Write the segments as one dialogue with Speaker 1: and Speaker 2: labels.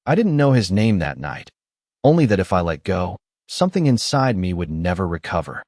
Speaker 1: I didn't know his name that night, only that if I let go, something inside me would never recover.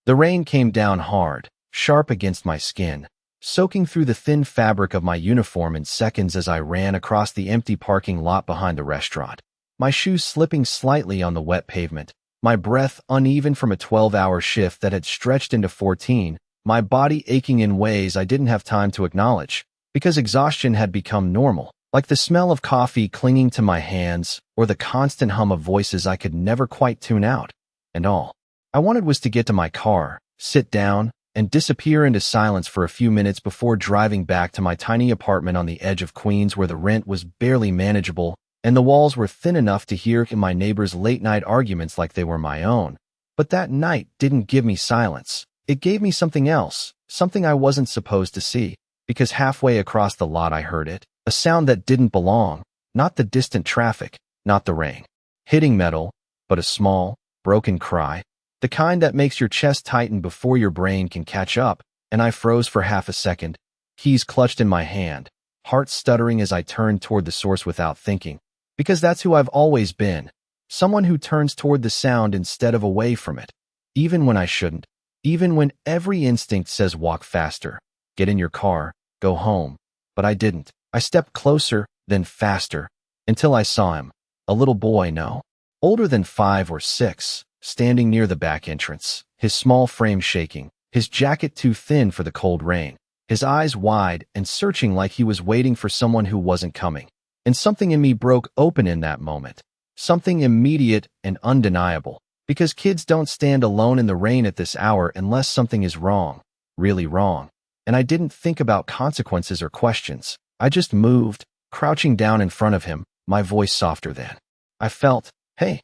Speaker 1: The rain came down hard, sharp against my skin, soaking through the thin fabric of my uniform in seconds as I ran across the empty parking lot behind the restaurant, my shoes slipping slightly on the wet pavement, my breath uneven from a 12-hour shift that had stretched into 14, my body aching in ways I didn't have time to acknowledge, because exhaustion had become normal, like the smell of coffee clinging to my hands or the constant hum of voices I could never quite tune out. And all I wanted was to get to my car, sit down, and disappear into silence for a few minutes before driving back to my tiny apartment on the edge of Queens where the rent was barely manageable and the walls were thin enough to hear my neighbors' late-night arguments like they were my own. But that night didn't give me silence. It gave me something else, something I wasn't supposed to see, because halfway across the lot I heard it, a sound that didn't belong, not the distant traffic, not the rain hitting metal, but a small, broken cry, the kind that makes your chest tighten before your brain can catch up, and I froze for half a second, keys clutched in my hand, heart stuttering as I turned toward the source without thinking, because that's who I've always been, someone who turns toward the sound instead of away from it, even when I shouldn't, even when every instinct says walk faster, get in your car, go home, but I didn't. I stepped closer, then faster, until I saw him, a little boy, no, older than 5 or 6, standing near the back entrance, his small frame shaking, his jacket too thin for the cold rain, his eyes wide and searching like he was waiting for someone who wasn't coming. And something in me broke open in that moment, something immediate and undeniable, because kids don't stand alone in the rain at this hour unless something is wrong, really wrong. And I didn't think about consequences or questions. I just moved, crouching down in front of him, my voice softer than. I felt, hey,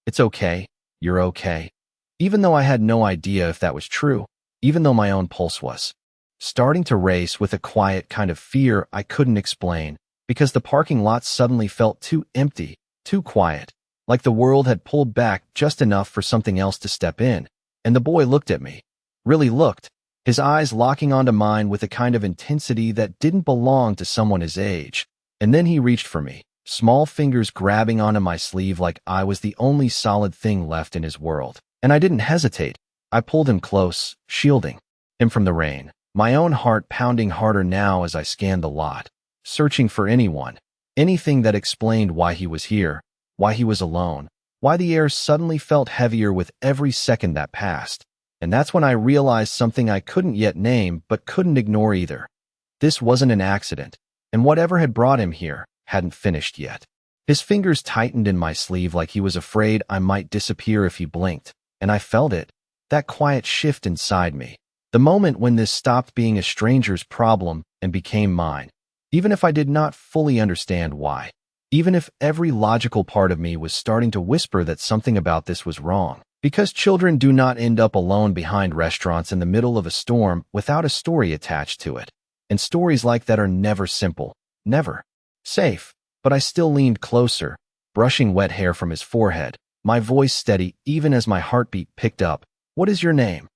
Speaker 1: it's okay, you're okay. Even though I had no idea if that was true, even though my own pulse was starting to race with a quiet kind of fear I couldn't explain, because the parking lot suddenly felt too empty, too quiet, like the world had pulled back just enough for something else to step in. And the boy looked at me, really looked, his eyes locking onto mine with a kind of intensity that didn't belong to someone his age. And then he reached for me, small fingers grabbing onto my sleeve like I was the only solid thing left in his world. And I didn't hesitate. I pulled him close, shielding him from the rain, my own heart pounding harder now as I scanned the lot, searching for anything that explained why he was here, why he was alone, why the air suddenly felt heavier with every second that passed. And that's when I realized something I couldn't yet name but couldn't ignore either. This wasn't an accident, and whatever had brought him here hadn't finished yet. His fingers tightened in my sleeve like he was afraid I might disappear if he blinked, and I felt it, that quiet shift inside me, the moment when this stopped being a stranger's problem and became mine. Even if I did not fully understand why, even if every logical part of me was starting to whisper that something about this was wrong, because children do not end up alone behind restaurants in the middle of a storm without a story attached to it. And stories like that are never simple, never safe. But I still leaned closer, brushing wet hair from his forehead, my voice steady even as my heartbeat picked up. What is your name?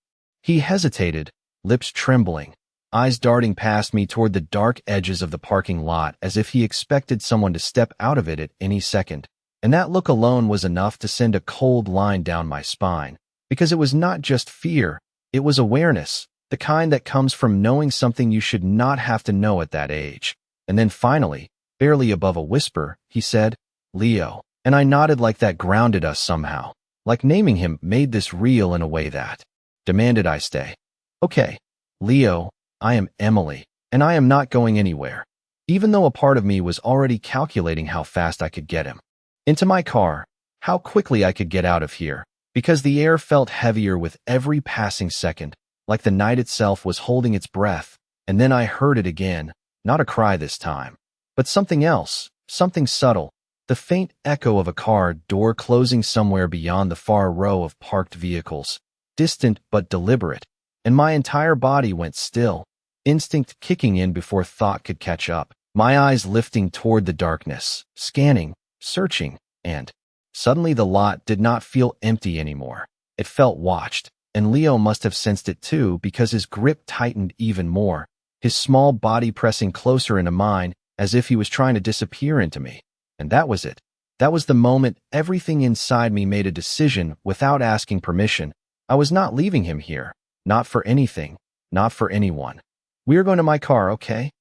Speaker 1: He hesitated, lips trembling, eyes darting past me toward the dark edges of the parking lot as if he expected someone to step out of it at any second. And that look alone was enough to send a cold line down my spine, because it was not just fear, it was awareness, the kind that comes from knowing something you should not have to know at that age. And then finally, barely above a whisper, he said, Leo. And I nodded like that grounded us somehow, like naming him made this real in a way that demanded I stay. Okay, Leo, I am Emily, and I am not going anywhere, even though a part of me was already calculating how fast I could get him into my car, how quickly I could get out of here, because the air felt heavier with every passing second, like the night itself was holding its breath. And then I heard it again, not a cry this time, but something else, something subtle, the faint echo of a car door closing somewhere beyond the far row of parked vehicles, distant but deliberate. And my entire body went still, instinct kicking in before thought could catch up, my eyes lifting toward the darkness, scanning, searching, and suddenly the lot did not feel empty anymore. It felt watched, and Leo must have sensed it too because his grip tightened even more, his small body pressing closer into mine as if he was trying to disappear into me. And that was it. That was the moment everything inside me made a decision without asking permission. I was not leaving him here. Not for anything. Not for anyone. "We are going to my car, okay?"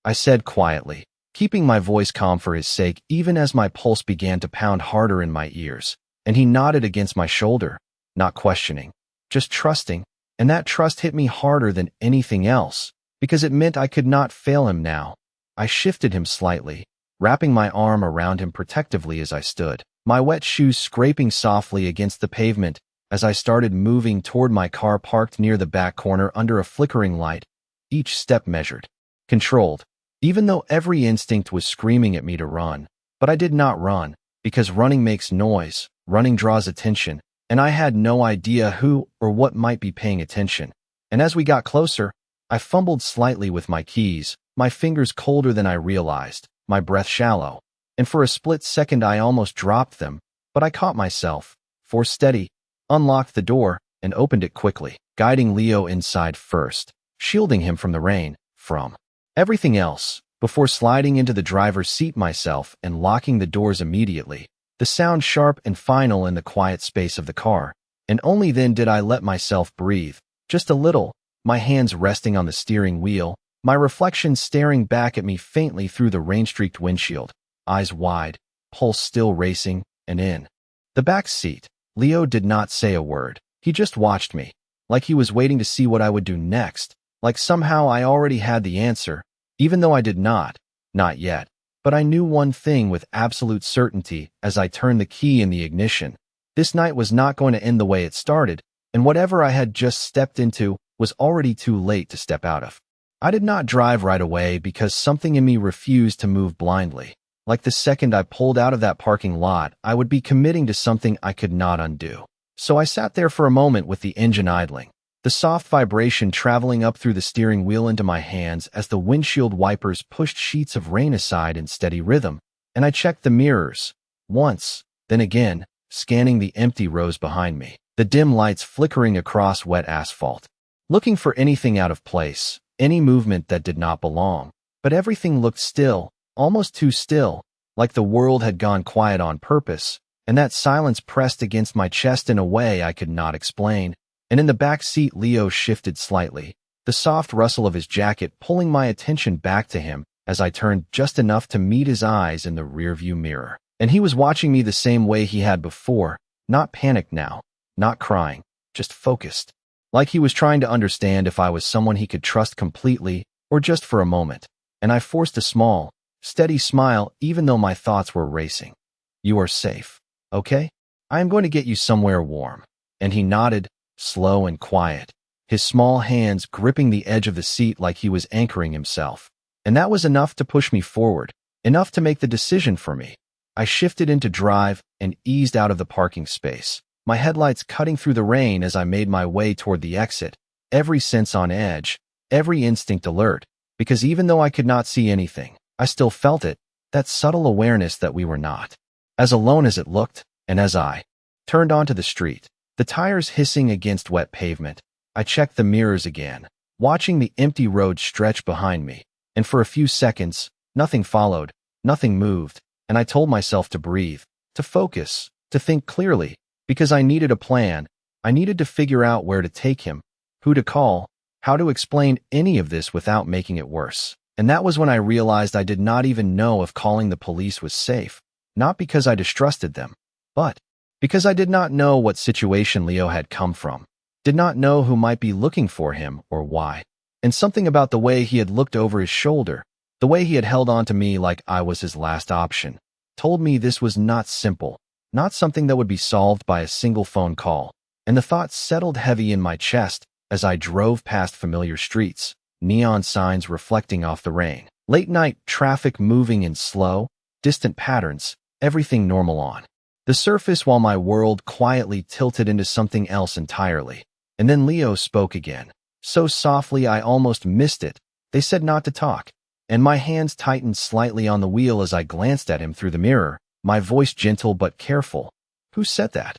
Speaker 1: I said quietly, keeping my voice calm for his sake even as my pulse began to pound harder in my ears. And he nodded against my shoulder, not questioning, just trusting. And that trust hit me harder than anything else, because it meant I could not fail him now. I shifted him slightly, wrapping my arm around him protectively as I stood, my wet shoes scraping softly against the pavement as I started moving toward my car parked near the back corner under a flickering light, each step measured, controlled, even though every instinct was screaming at me to run. But I did not run, because running makes noise, running draws attention, and I had no idea who or what might be paying attention. And as we got closer, I fumbled slightly with my keys, my fingers colder than I realized, my breath shallow, and for a split second I almost dropped them, but I caught myself, forced steady, unlocked the door, and opened it quickly, guiding Leo inside first, shielding him from the rain, from everything else, before sliding into the driver's seat myself and locking the doors immediately, the sound sharp and final in the quiet space of the car. And only then did I let myself breathe, just a little, my hands resting on the steering wheel, my reflection staring back at me faintly through the rain-streaked windshield, eyes wide, pulse still racing, and in the back seat, Leo did not say a word. He just watched me, like he was waiting to see what I would do next, like somehow I already had the answer, even though I did not yet. But I knew one thing with absolute certainty as I turned the key in the ignition. This night was not going to end the way it started, and whatever I had just stepped into was already too late to step out of. I did not drive right away because something in me refused to move blindly. Like the second I pulled out of that parking lot, I would be committing to something I could not undo. So I sat there for a moment with the engine idling, the soft vibration traveling up through the steering wheel into my hands as the windshield wipers pushed sheets of rain aside in steady rhythm, and I checked the mirrors, once, then again, scanning the empty rows behind me, the dim lights flickering across wet asphalt, looking for anything out of place, any movement that did not belong. But everything looked still, almost too still, like the world had gone quiet on purpose, and that silence pressed against my chest in a way I could not explain. And in the back seat, Leo shifted slightly, the soft rustle of his jacket pulling my attention back to him as I turned just enough to meet his eyes in the rearview mirror. And he was watching me the same way he had before, not panicked now, not crying, just focused, like he was trying to understand if I was someone he could trust completely or just for a moment. And I forced a small, steady smile even though my thoughts were racing. "You are safe, okay? I am going to get you somewhere warm." And he nodded, slow and quiet, his small hands gripping the edge of the seat like he was anchoring himself. And that was enough to push me forward, enough to make the decision for me. I shifted into drive and eased out of the parking space, my headlights cutting through the rain as I made my way toward the exit, every sense on edge, every instinct alert, because even though I could not see anything, I still felt it, that subtle awareness that we were not as alone as it looked. And as I turned onto the street, the tires hissing against wet pavement, I checked the mirrors again, watching the empty road stretch behind me. And for a few seconds, nothing followed, nothing moved, and I told myself to breathe, to focus, to think clearly, because I needed a plan. I needed to figure out where to take him, who to call, how to explain any of this without making it worse. And that was when I realized I did not even know if calling the police was safe, not because I distrusted them, but because I did not know what situation Leo had come from, did not know who might be looking for him or why. And something about the way he had looked over his shoulder, the way he had held on to me like I was his last option, told me this was not simple, not something that would be solved by a single phone call. And the thought settled heavy in my chest as I drove past familiar streets, neon signs reflecting off the rain, late night traffic moving in slow, distant patterns, everything normal on the surface while my world quietly tilted into something else entirely. And then Leo spoke again, so softly I almost missed it. They said not to talk, and my hands tightened slightly on the wheel as I glanced at him through the mirror, my voice gentle but careful. "Who said that?"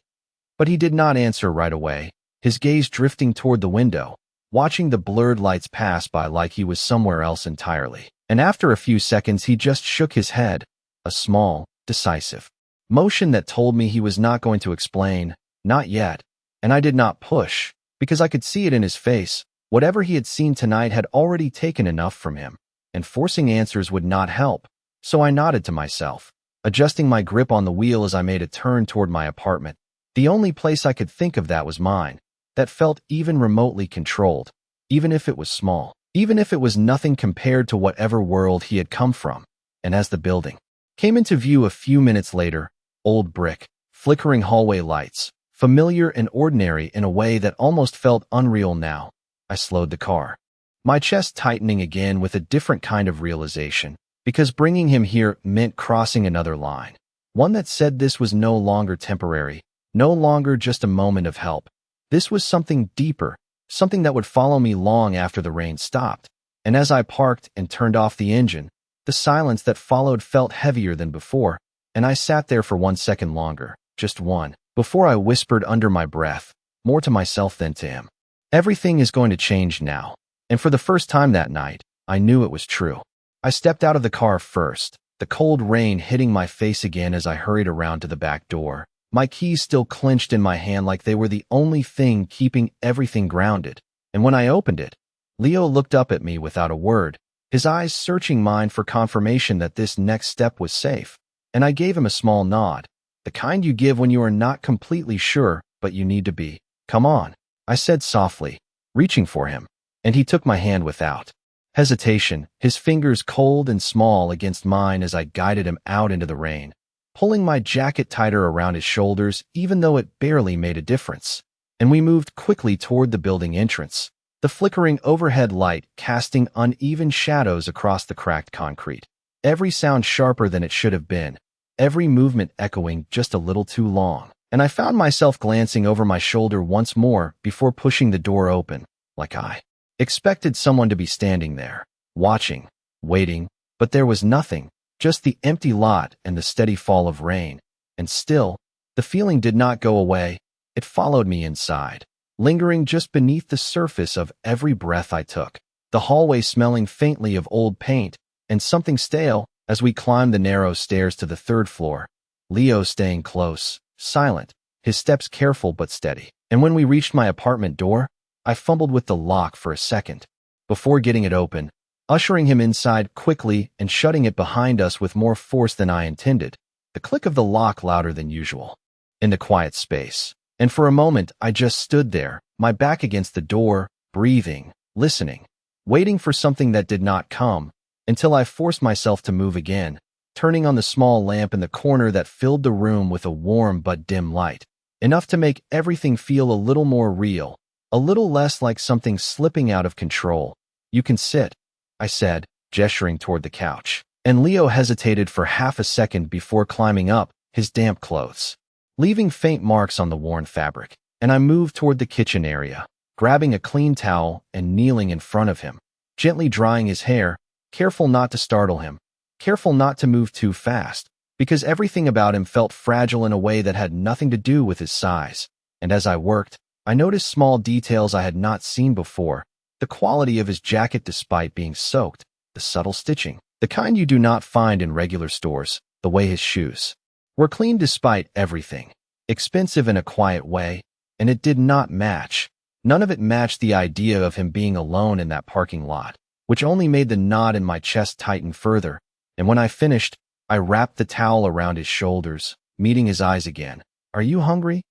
Speaker 1: But he did not answer right away, his gaze drifting toward the window, watching the blurred lights pass by like he was somewhere else entirely. And after a few seconds he just shook his head, a small, decisive. Motion that told me he was not going to explain, not yet, and I did not push, because I could see it in his face. Whatever he had seen tonight had already taken enough from him, and forcing answers would not help, so I nodded to myself, adjusting my grip on the wheel as I made a turn toward my apartment. The only place I could think of that was mine, that felt even remotely controlled, even if it was small, even if it was nothing compared to whatever world he had come from. And as the building came into view a few minutes later, old brick, flickering hallway lights, familiar and ordinary in a way that almost felt unreal now, I slowed the car, my chest tightening again with a different kind of realization, because bringing him here meant crossing another line, one that said this was no longer temporary, no longer just a moment of help. This was something deeper, something that would follow me long after the rain stopped. And as I parked and turned off the engine, the silence that followed felt heavier than before, and I sat there for 1 second longer, just one, before I whispered under my breath, more to myself than to him. Everything is going to change now. And for the first time that night, I knew it was true. I stepped out of the car first, the cold rain hitting my face again as I hurried around to the back door, my keys still clenched in my hand like they were the only thing keeping everything grounded. And when I opened it, Leo looked up at me without a word, his eyes searching mine for confirmation that this next step was safe. And I gave him a small nod, the kind you give when you are not completely sure, but you need to be. "Come on," I said softly, reaching for him, and he took my hand without hesitation, his fingers cold and small against mine as I guided him out into the rain, pulling my jacket tighter around his shoulders even though it barely made a difference. And we moved quickly toward the building entrance, the flickering overhead light casting uneven shadows across the cracked concrete, every sound sharper than it should have been, every movement echoing just a little too long. And I found myself glancing over my shoulder once more before pushing the door open, like I expected someone to be standing there, watching, waiting, but there was nothing, just the empty lot and the steady fall of rain. And still, the feeling did not go away. It followed me inside, lingering just beneath the surface of every breath I took, the hallway smelling faintly of old paint and something stale as we climbed the narrow stairs to the 3rd floor, Leo staying close, silent, his steps careful but steady. And when we reached my apartment door, I fumbled with the lock for a second, before getting it open, ushering him inside quickly and shutting it behind us with more force than I intended, the click of the lock louder than usual, in the quiet space. And for a moment, I just stood there, my back against the door, breathing, listening, waiting for something that did not come, until I forced myself to move again, turning on the small lamp in the corner that filled the room with a warm but dim light, enough to make everything feel a little more real, a little less like something slipping out of control. "You can sit," I said, gesturing toward the couch. And Leo hesitated for half a second before climbing up, his damp clothes leaving faint marks on the worn fabric. And I moved toward the kitchen area, grabbing a clean towel and kneeling in front of him, gently drying his hair, careful not to startle him, careful not to move too fast, because everything about him felt fragile in a way that had nothing to do with his size. And as I worked, I noticed small details I had not seen before, the quality of his jacket despite being soaked, the subtle stitching, the kind you do not find in regular stores, the way his shoes were clean despite everything, expensive in a quiet way, and it did not match. None of it matched the idea of him being alone in that parking lot, which only made the knot in my chest tighten further. And when I finished, I wrapped the towel around his shoulders, meeting his eyes again. "Are you hungry?"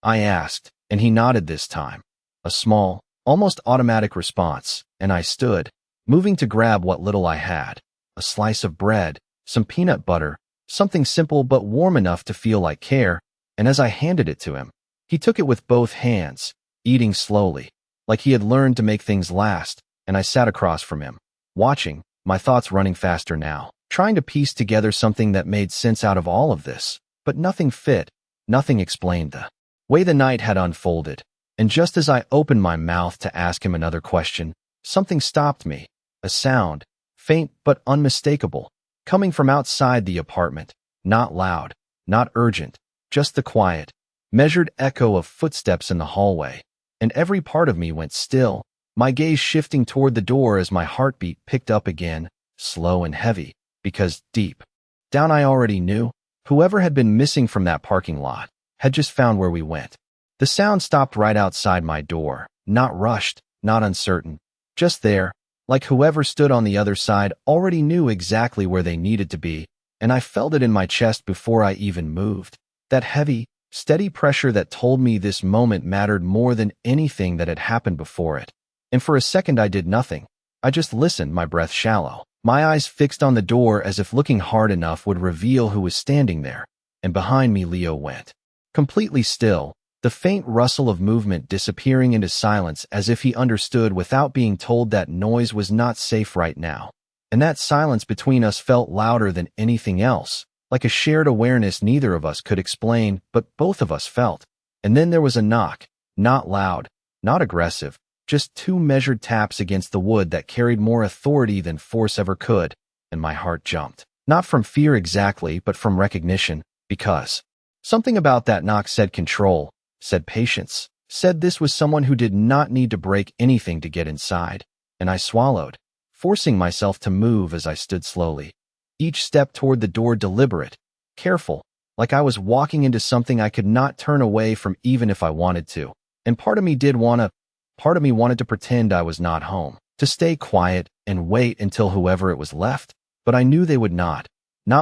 Speaker 1: I asked, and he nodded this time. A small, almost automatic response, and I stood, moving to grab what little I had, a slice of bread, some peanut butter, something simple but warm enough to feel like care. And as I handed it to him, he took it with both hands, eating slowly, like he had learned to make things last. And I sat across from him, watching, my thoughts running faster now, trying to piece together something that made sense out of all of this. But nothing fit, nothing explained the way the night had unfolded. And just as I opened my mouth to ask him another question, something stopped me, a sound, faint but unmistakable, coming from outside the apartment, not loud, not urgent, just the quiet, measured echo of footsteps in the hallway. And every part of me went still, my gaze shifting toward the door as my heartbeat picked up again, slow and heavy, because deep down I already knew Whoever had been missing from that parking lot had just found where we went. The sound stopped right outside my door, not rushed, not uncertain, just there, like whoever stood on the other side already knew exactly where they needed to be, and I felt it in my chest before I even moved. That heavy, steady pressure that told me this moment mattered more than anything that had happened before it. And for a second I did nothing. I just listened, my breath shallow, my eyes fixed on the door as if looking hard enough would reveal who was standing there. And behind me Leo went. Completely still, the faint rustle of movement disappearing into silence as if he understood without being told that noise was not safe right now. And that silence between us felt louder than anything else, like a shared awareness neither of us could explain, but both of us felt. And then there was a knock, not loud, not aggressive, just two measured taps against the wood that carried more authority than force ever could, and my heart jumped. Not from fear exactly, but from recognition, because something about that knock said control, said patience, said this was someone who did not need to break anything to get inside. And I swallowed, forcing myself to move as I stood slowly. Each step toward the door deliberate, careful, like I was walking into something I could not turn away from even if I wanted to. And part of me wanted to pretend I was not home, to stay quiet and wait until whoever it was left. But I knew they would not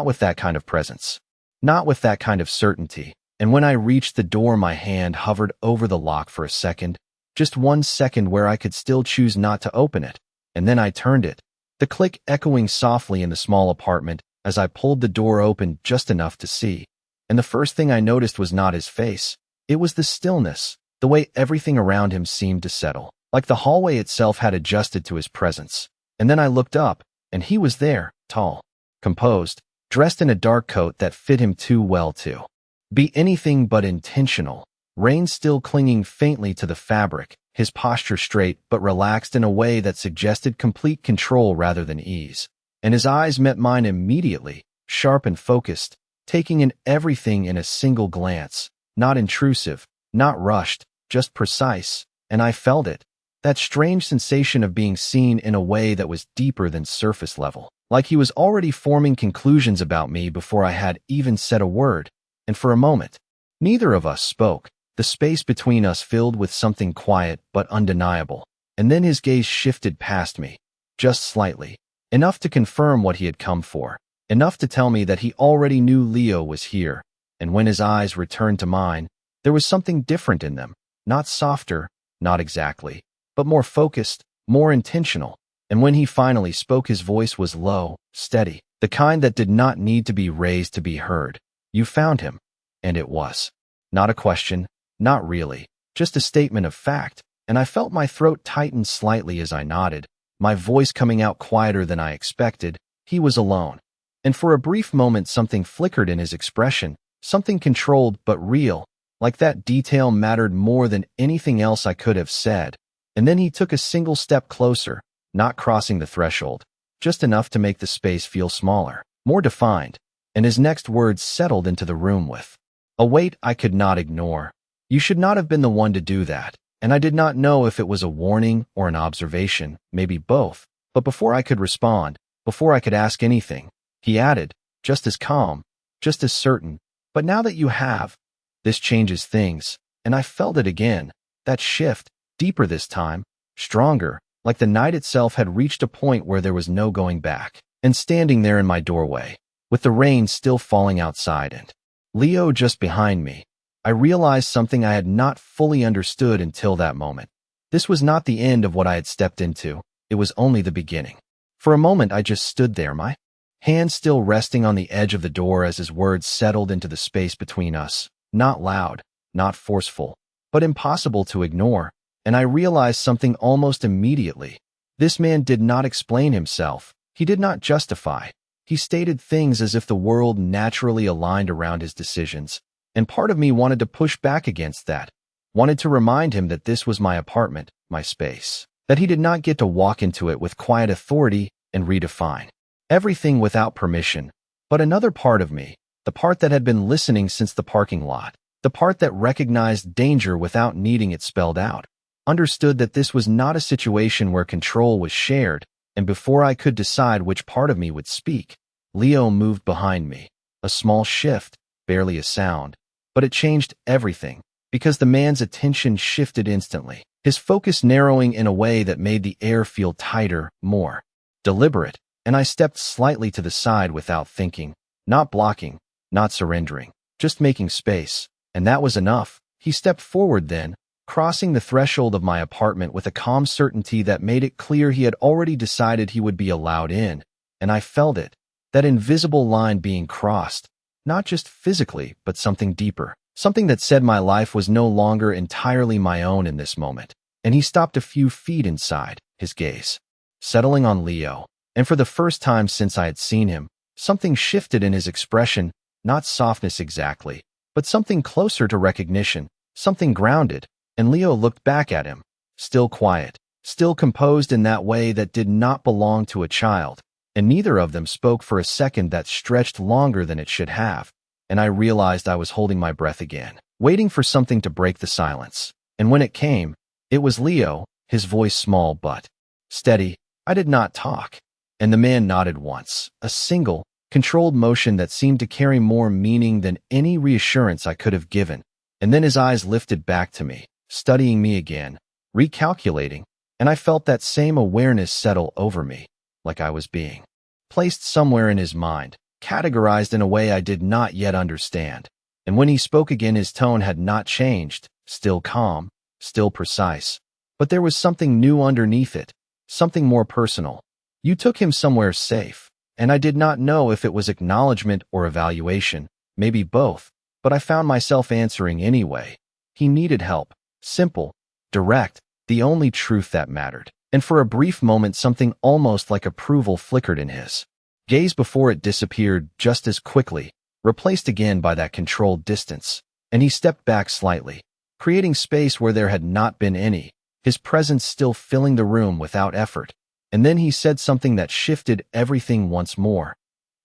Speaker 1: with that kind of presence, not with that kind of certainty. And when I reached the door, my hand hovered over the lock for a second, just 1 second where I could still choose not to open it. And then I turned it, the click echoing softly in the small apartment as I pulled the door open just enough to see. And the first thing I noticed was not his face. It was the stillness, the way everything around him seemed to settle, like the hallway itself had adjusted to his presence. And then I looked up, and he was there, tall, composed, dressed in a dark coat that fit him too well to be anything but intentional, rain still clinging faintly to the fabric, his posture straight but relaxed in a way that suggested complete control rather than ease. And his eyes met mine immediately, sharp and focused, taking in everything in a single glance, not intrusive, not rushed, just precise. And I felt it, that strange sensation of being seen in a way that was deeper than surface level, like he was already forming conclusions about me before I had even said a word. And for a moment, neither of us spoke, the space between us filled with something quiet but undeniable. And then his gaze shifted past me, just slightly, enough to confirm what he had come for, enough to tell me that he already knew Leo was here. And when his eyes returned to mine, there was something different in them, not softer, not exactly, but more focused, more intentional. And when he finally spoke, his voice was low, steady, the kind that did not need to be raised to be heard. You found him. And it was not a question, not really, just a statement of fact. And I felt my throat tighten slightly as I nodded, my voice coming out quieter than I expected. He was alone. And for a brief moment something flickered in his expression, something controlled but real, like that detail mattered more than anything else I could have said. And then he took a single step closer, not crossing the threshold, just enough to make the space feel smaller, more defined. And his next words settled into the room with a weight I could not ignore. You should not have been the one to do that. And I did not know if it was a warning or an observation, maybe both. But before I could respond, before I could ask anything, he added, just as calm, just as certain, but now that you have, this changes things. And I felt it again, that shift, deeper this time, stronger, like the night itself had reached a point where there was no going back. And standing there in my doorway, with the rain still falling outside and Leo just behind me, I realized something I had not fully understood until that moment. This was not the end of what I had stepped into. It was only the beginning. For a moment I just stood there, my hand still resting on the edge of the door as his words settled into the space between us, not loud, not forceful, but impossible to ignore. And I realized something almost immediately. This man did not explain himself. He did not justify. He stated things as if the world naturally aligned around his decisions. And part of me wanted to push back against that, wanted to remind him that this was my apartment, my space, that he did not get to walk into it with quiet authority and redefine everything without permission. But another part of me, the part that had been listening since the parking lot, the part that recognized danger without needing it spelled out, understood that this was not a situation where control was shared. And before I could decide which part of me would speak, Leo moved behind me, A small shift, barely a sound, but it changed everything, because the man's attention shifted instantly, his focus narrowing in a way that made the air feel tighter, more deliberate, and I stepped slightly to the side without thinking, not blocking, not surrendering, just making space, and that was enough. He stepped forward then, crossing the threshold of my apartment with a calm certainty that made it clear he had already decided he would be allowed in, and I felt it, that invisible line being crossed, not just physically, but something deeper, something that said my life was no longer entirely my own in this moment. And he stopped a few feet inside, his gaze settling on Leo, and for the first time since I had seen him, something shifted in his expression, not softness exactly, but something closer to recognition, something grounded, and Leo looked back at him, still quiet, still composed in that way that did not belong to a child, and neither of them spoke for a second that stretched longer than it should have, and I realized I was holding my breath again, waiting for something to break the silence, and when it came, it was Leo, his voice small but steady. I did not talk, and the man nodded once, a single, controlled motion that seemed to carry more meaning than any reassurance I could have given, and then his eyes lifted back to me, studying me again, recalculating, and I felt that same awareness settle over me, like I was being placed somewhere in his mind, categorized in a way I did not yet understand. And when he spoke again, his tone had not changed, still calm, still precise, but there was something new underneath it, something more personal. You took him somewhere safe, and I did not know if it was acknowledgement or evaluation, maybe both, but I found myself answering anyway. He needed help, simple, direct, the only truth that mattered. And for a brief moment something almost like approval flickered in his gaze before it disappeared just as quickly, replaced again by that controlled distance, and he stepped back slightly, creating space where there had not been any, his presence still filling the room without effort. And then he said something that shifted everything once more.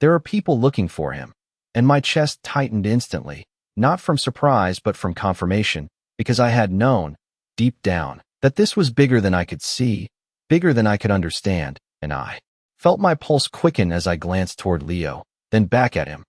Speaker 1: There are people looking for him. And my chest tightened instantly, not from surprise but from confirmation, because I had known, deep down, that this was bigger than I could see, bigger than I could understand, and I felt my pulse quicken as I glanced toward Leo, then back at him.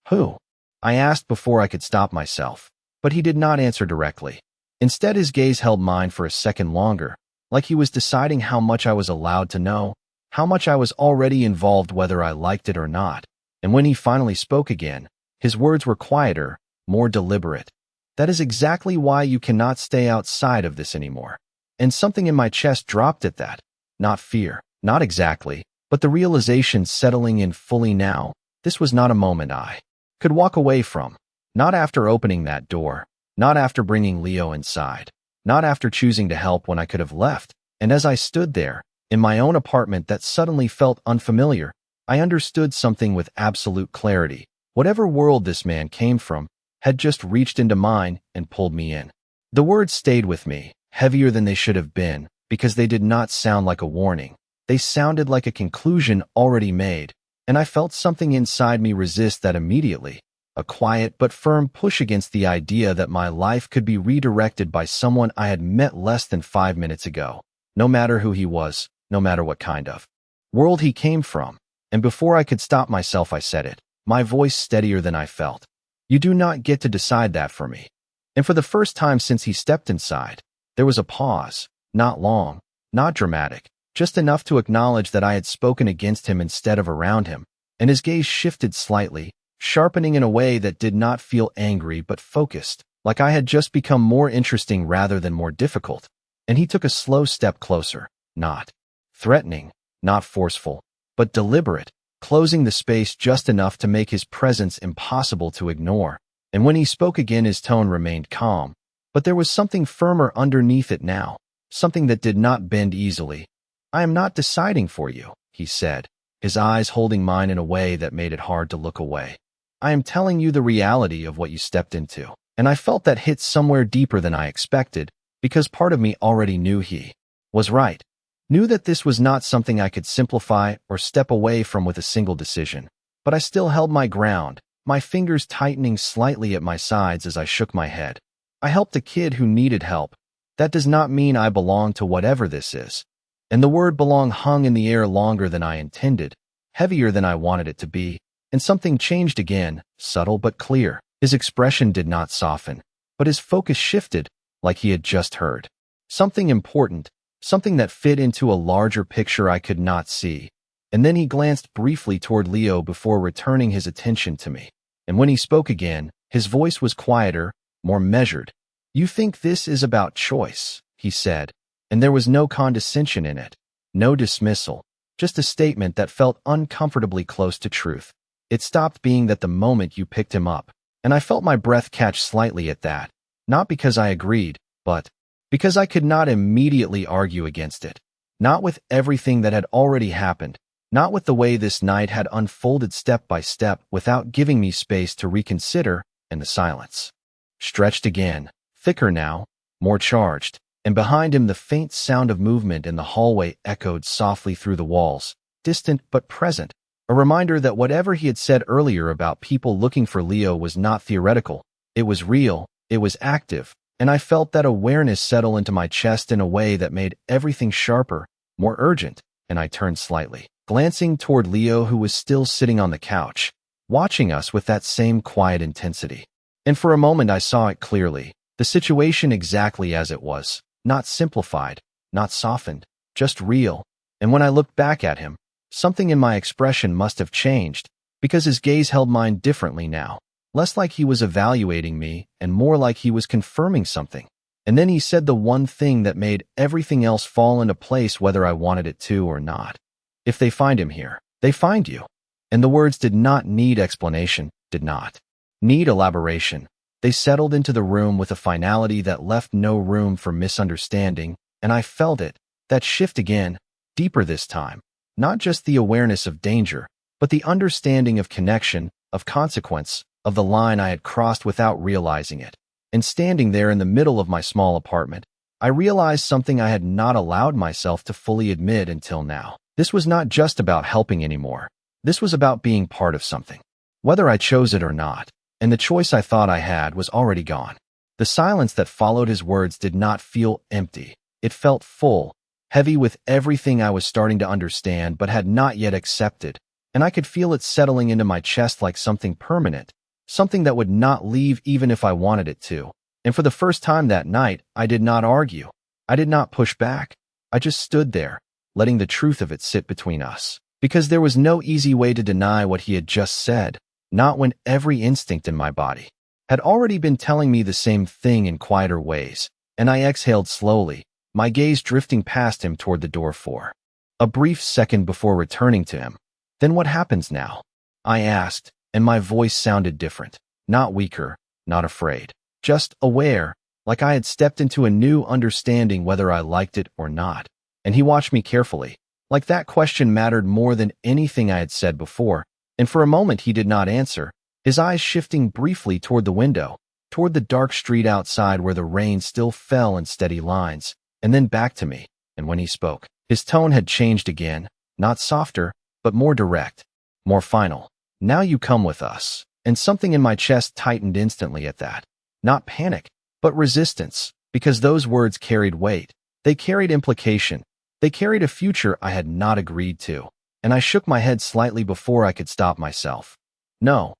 Speaker 1: Who? I asked before I could stop myself, but he did not answer directly. Instead, his gaze held mine for a second longer, like he was deciding how much I was allowed to know, how much I was already involved whether I liked it or not. And when he finally spoke again, his words were quieter, more deliberate. That is exactly why you cannot stay outside of this anymore. And something in my chest dropped at that. Not fear, not exactly, but the realization settling in fully now. This was not a moment I could walk away from. Not after opening that door. Not after bringing Leo inside. Not after choosing to help when I could have left. And as I stood there, in my own apartment that suddenly felt unfamiliar, I understood something with absolute clarity. Whatever world this man came from had just reached into mine and pulled me in. The words stayed with me, heavier than they should have been, because they did not sound like a warning. They sounded like a conclusion already made, and I felt something inside me resist that immediately. A quiet but firm push against the idea that my life could be redirected by someone I had met less than 5 minutes ago, no matter who he was, no matter what kind of world he came from. And before I could stop myself, I said it, my voice steadier than I felt. You do not get to decide that for me. And for the first time since he stepped inside, there was a pause, not long, not dramatic, just enough to acknowledge that I had spoken against him instead of around him, and his gaze shifted slightly, sharpening in a way that did not feel angry but focused, like I had just become more interesting rather than more difficult. And he took a slow step closer, not threatening, not forceful, but deliberate, closing the space just enough to make his presence impossible to ignore. And when he spoke again, his tone remained calm, but there was something firmer underneath it now, something that did not bend easily. I am not deciding for you, he said, his eyes holding mine in a way that made it hard to look away. I am telling you the reality of what you stepped into. And I felt that hit somewhere deeper than I expected, because part of me already knew he was right. Knew that this was not something I could simplify or step away from with a single decision. But I still held my ground, my fingers tightening slightly at my sides as I shook my head. I helped a kid who needed help. That does not mean I belong to whatever this is. And the word belong hung in the air longer than I intended, heavier than I wanted it to be, And something changed again, subtle but clear. His expression did not soften, but his focus shifted, like he had just heard something important, something that fit into a larger picture I could not see. And then he glanced briefly toward Leo before returning his attention to me. And when he spoke again, his voice was quieter, more measured. "You think this is about choice," he said, and there was no condescension in it, no dismissal, just a statement that felt uncomfortably close to truth. It stopped being that the moment you picked him up, and I felt my breath catch slightly at that, not because I agreed, but because I could not immediately argue against it. Not with everything that had already happened, not with the way this night had unfolded step by step without giving me space to reconsider, and the silence stretched again, thicker now, more charged, and behind him the faint sound of movement in the hallway echoed softly through the walls, distant but present, a reminder that whatever he had said earlier about people looking for Leo was not theoretical. It was real, it was active, and I felt that awareness settle into my chest in a way that made everything sharper, more urgent, and I turned slightly, glancing toward Leo, who was still sitting on the couch, watching us with that same quiet intensity. And for a moment I saw it clearly, the situation exactly as it was, not simplified, not softened, just real. And when I looked back at him, something in my expression must have changed, because his gaze held mine differently now, less like he was evaluating me and more like he was confirming something. And then he said the one thing that made everything else fall into place, whether I wanted it to or not. "If they find him here, they find you." And the words did not need explanation, did not need elaboration. They settled into the room with a finality that left no room for misunderstanding, and I felt it, that shift again, deeper this time. Not just the awareness of danger, but the understanding of connection, of consequence, of the line I had crossed without realizing it. And standing there in the middle of my small apartment, I realized something I had not allowed myself to fully admit until now. This was not just about helping anymore. This was about being part of something, whether I chose it or not. And the choice I thought I had was already gone. The silence that followed his words did not feel empty. It felt full, heavy with everything I was starting to understand but had not yet accepted, and I could feel it settling into my chest like something permanent, something that would not leave even if I wanted it to. And for the first time that night, I did not argue. I did not push back. I just stood there, letting the truth of it sit between us. Because there was no easy way to deny what he had just said. Not when every instinct in my body had already been telling me the same thing in quieter ways, and I exhaled slowly, my gaze drifting past him toward the door for a brief second before returning to him. "Then what happens now?" I asked, and my voice sounded different, not weaker, not afraid, just aware, like I had stepped into a new understanding whether I liked it or not. And he watched me carefully, like that question mattered more than anything I had said before. And for a moment he did not answer, his eyes shifting briefly toward the window, toward the dark street outside where the rain still fell in steady lines, and then back to me. And when he spoke, his tone had changed again, not softer, but more direct, more final. "Now you come with us." And something in my chest tightened instantly at that. Not panic, but resistance, because those words carried weight. They carried implication. They carried a future I had not agreed to. And I shook my head slightly before I could stop myself. "No."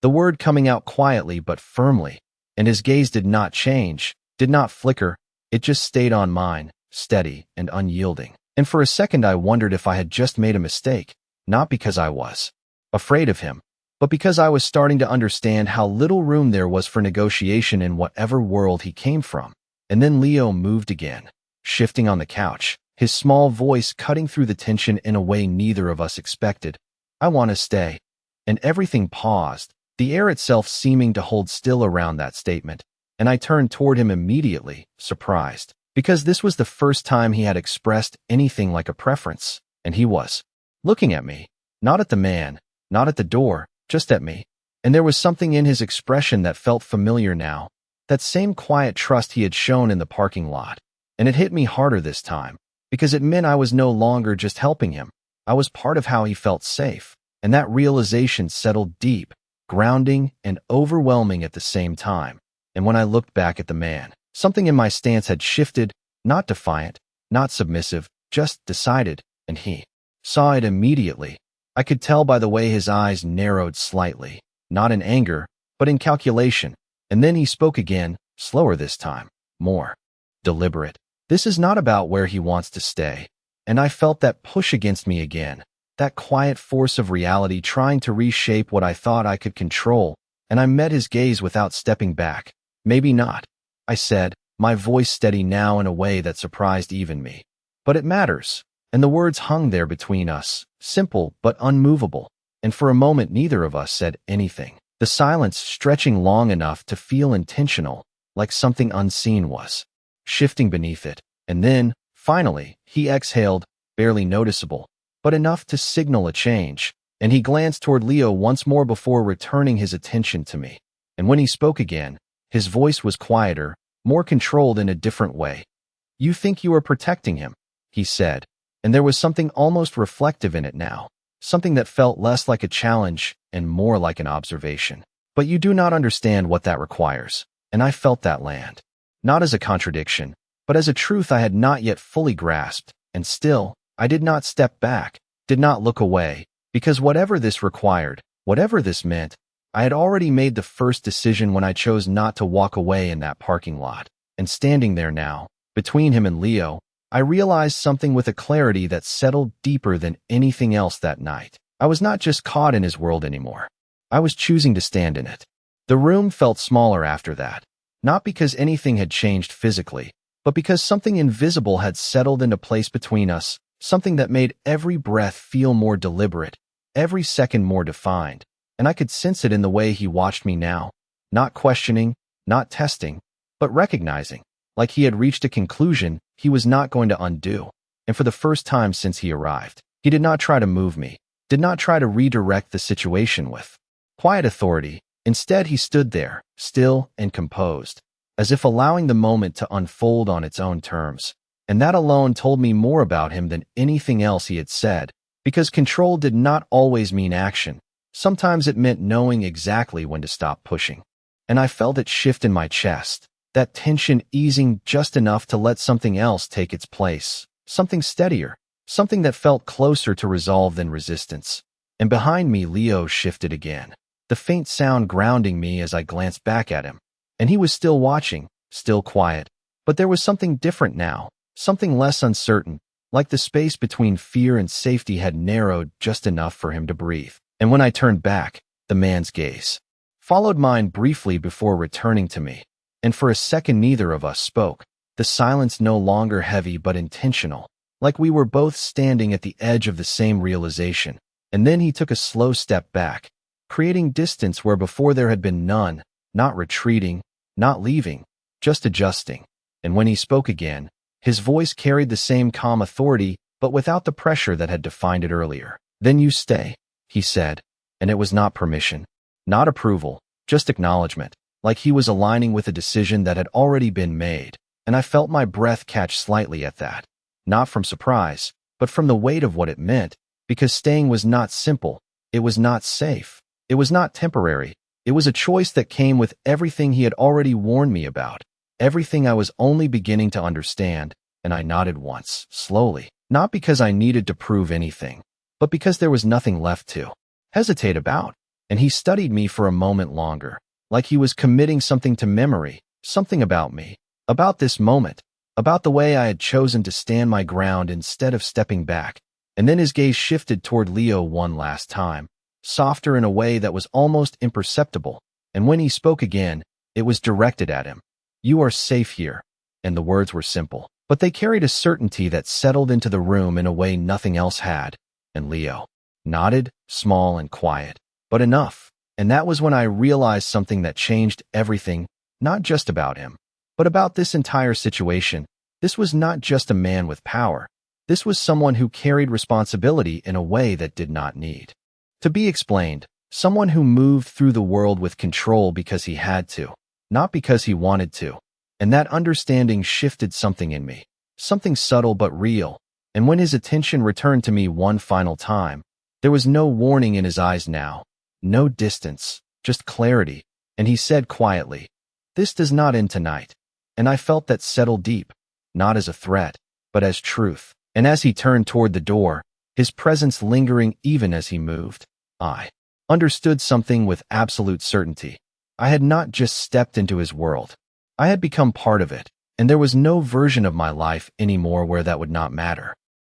Speaker 1: The word coming out quietly but firmly, and his gaze did not change, did not flicker, it just stayed on mine, steady and unyielding. And for a second I wondered if I had just made a mistake, not because I was afraid of him, but because I was starting to understand how little room there was for negotiation in whatever world he came from. And then Leo moved again, shifting on the couch, his small voice cutting through the tension in a way neither of us expected. "I want to stay." And everything paused, the air itself seeming to hold still around that statement. And I turned toward him immediately, surprised, because this was the first time he had expressed anything like a preference. And he was looking at me, not at the man, not at the door, just at me. And there was something in his expression that felt familiar now, that same quiet trust he had shown in the parking lot. And it hit me harder this time, because it meant I was no longer just helping him. I was part of how he felt safe, and that realization settled deep, grounding and overwhelming at the same time. And when I looked back at the man, something in my stance had shifted, not defiant, not submissive, just decided, and he saw it immediately. I could tell by the way his eyes narrowed slightly, not in anger, but in calculation. And then he spoke again, slower this time, more deliberate. This is not about where he wants to stay. And I felt that push against me again, that quiet force of reality trying to reshape what I thought I could control, and I met his gaze without stepping back. Maybe not, I said, my voice steady now in a way that surprised even me. But it matters. And the words hung there between us, simple but unmovable, and for a moment neither of us said anything. The silence stretching long enough to feel intentional, like something unseen was shifting beneath it. And then, finally, he exhaled, barely noticeable, but enough to signal a change, and he glanced toward Leo once more before returning his attention to me. And when he spoke again, his voice was quieter, more controlled in a different way. "You think you are protecting him," he said, and there was something almost reflective in it now, something that felt less like a challenge and more like an observation. "But you do not understand what that requires," and I felt that land. Not as a contradiction, but as a truth I had not yet fully grasped, and still, I did not step back, did not look away, because whatever this required, whatever this meant, I had already made the first decision when I chose not to walk away in that parking lot. And standing there now, between him and Leo, I realized something with a clarity that settled deeper than anything else that night. I was not just caught in his world anymore. I was choosing to stand in it. The room felt smaller after that, not because anything had changed physically, but because something invisible had settled into place between us, something that made every breath feel more deliberate, every second more defined, and I could sense it in the way he watched me now, not questioning, not testing, but recognizing, like he had reached a conclusion he was not going to undo. And for the first time since he arrived, he did not try to move me, did not try to redirect the situation with quiet authority. Instead, he stood there, still and composed, as if allowing the moment to unfold on its own terms. And that alone told me more about him than anything else he had said, because control did not always mean action. Sometimes it meant knowing exactly when to stop pushing. And I felt it shift in my chest, that tension easing just enough to let something else take its place, something steadier, something that felt closer to resolve than resistance. And behind me, Leo shifted again, the faint sound grounding me as I glanced back at him. And he was still watching, still quiet, but there was something different now, something less uncertain, like the space between fear and safety had narrowed just enough for him to breathe. And when I turned back, the man's gaze followed mine briefly before returning to me. And for a second neither of us spoke, the silence no longer heavy but intentional, like we were both standing at the edge of the same realization. And then he took a slow step back, creating distance where before there had been none, not retreating, not leaving, just adjusting. And when he spoke again, his voice carried the same calm authority, but without the pressure that had defined it earlier. "Then you stay," he said, and it was not permission, not approval, just acknowledgement, like he was aligning with a decision that had already been made. And I felt my breath catch slightly at that, not from surprise, but from the weight of what it meant, because staying was not simple, it was not safe, it was not temporary, it was a choice that came with everything he had already warned me about, everything I was only beginning to understand. And I nodded once, slowly, not because I needed to prove anything, but because there was nothing left to hesitate about. And he studied me for a moment longer, like he was committing something to memory, something about me, about this moment, about the way I had chosen to stand my ground instead of stepping back. And then his gaze shifted toward Leo one last time, softer in a way that was almost imperceptible. And when he spoke again, it was directed at him. "You are safe here." And the words were simple, but they carried a certainty that settled into the room in a way nothing else had. And Leo nodded, small and quiet, but enough. And that was when I realized something that changed everything, not just about him, but about this entire situation. This was not just a man with power. This was someone who carried responsibility in a way that did not need to be explained. Someone who moved through the world with control because he had to, not because he wanted to. And that understanding shifted something in me, something subtle but real. And when his attention returned to me one final time, there was no warning in his eyes now, no distance, just clarity. And he said quietly, "This does not end tonight." And I felt that settle deep, not as a threat, but as truth. And as he turned toward the door, his presence lingering even as he moved. I understood something with absolute certainty. I had not just stepped into his world. I had become part of it, and there was no version of my life anymore where that would not matter.